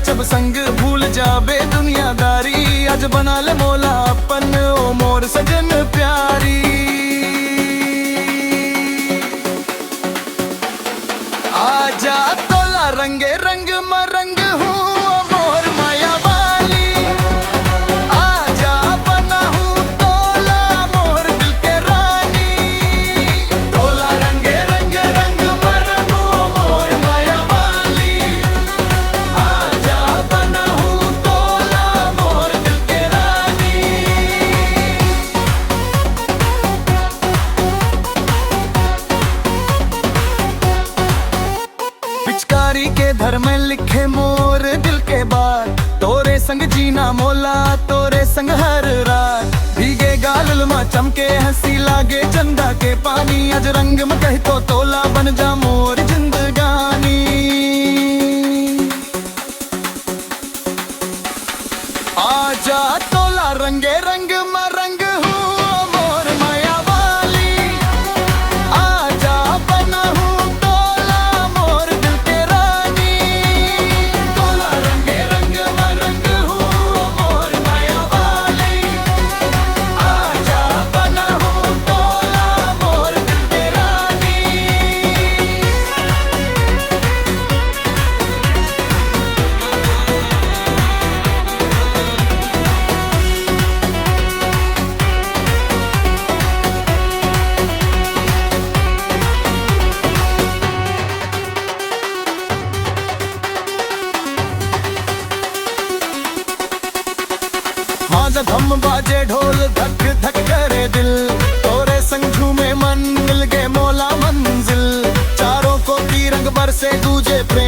जब संग भूल जाबे दुनियादारी, आज बना ले मोला अपन ओ मोर सजन प्यारी। आजा तोला रंगे रंग मरंग हूँ ओ मोर माया वाली, आजा बना हूँ तोला मोर दिल के रानी। तोला रंगे रंग रंग मरंग हूँ ओ मोर माया वाली, आजा बना हूँ तोला मोर दिल के रानी। पिचकारी के धर में लिखे मोर दिल के बात, तोरे संग जीना मोला तोरे संग हर रात। भीगे गाल में चमके हंसी लागे चंदा के पानी, आज रंग में कह तो तोला बन जा मोर जिंदगानी। आजा तोला रंगे रंग मरंग हूँ ओ मोर माया वाली, आजा बना हूँ तोला मोर दिल के रानी। तोला रंगे रंग मरंग हूँ ओ मोर माया वाली, आजा बना हूँ तोला मोर दिल के रानी। आजा धम बाजे ढोल धक धक करे दिल, तोरे संग झूमे मन मिल गए मोला मंजिल। चारों को रंग बरसे दूजे प्रेम